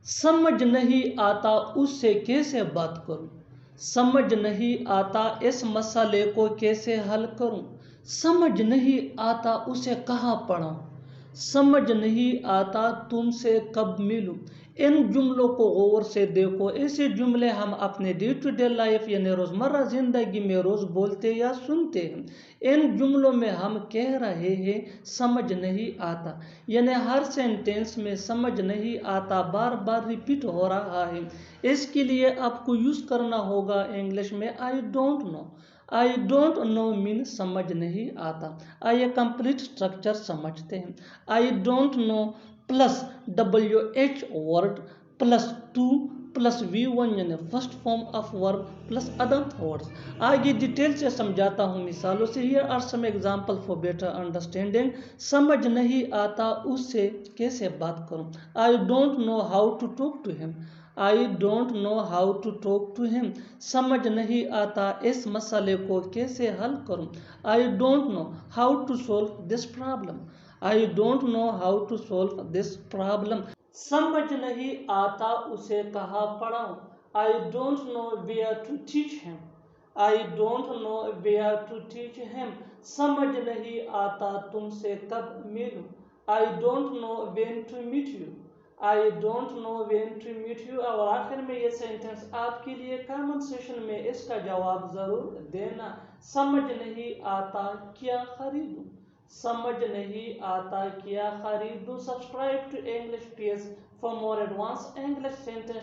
समझ नहीं आता उससे कैसे बात करूं, समझ नहीं आता इस मसले को कैसे हल करूं, समझ नहीं आता उसे कहाँ पढ़ाऊं, समझ नहीं आता तुमसे कब मिलूं। इन जुमलों को गौर से देखो। ऐसे जुमले हम अपने डे टू डे लाइफ यानी रोज़मर्रा ज़िंदगी में रोज़ बोलते या सुनते हैं। इन जुमलों में हम कह रहे हैं समझ नहीं आता, यानी हर सेंटेंस में समझ नहीं आता बार बार रिपीट हो रहा है। इसके लिए आपको यूज़ करना होगा इंग्लिश में I don't know. I don't know mean समझ नहीं आता। आइए कंप्लीट स्ट्रक्चर समझते हैं। I don't know plus WH word plus to plus V1 यानी first form of verb plus other words. आगे डिटेल से समझाता हूँ मिसालों से। Here are some example for better understanding. समझ नहीं आता उससे कैसे बात करूँ। I don't know how to talk to him. I don't know how to talk to him. समझ नहीं आता इस मसले को कैसे हल करूं। I don't know how to solve this problem. I don't know how to solve this problem. समझ नहीं आता उसे कहाँ पढ़ाऊं। I don't know where to teach him. I don't know where to teach him. समझ नहीं आता तुमसे कब मिलूं। I don't know when to meet you. I don't know when to meet you. और आखिर में ये सेंटेंस आपके लिए कमेंट सेशन में इसका जवाब जरूर देना। समझ नहीं आता क्या खरीदूं। समझ नहीं आता क्या खरीदूं। Subscribe to English page for more advance English sentence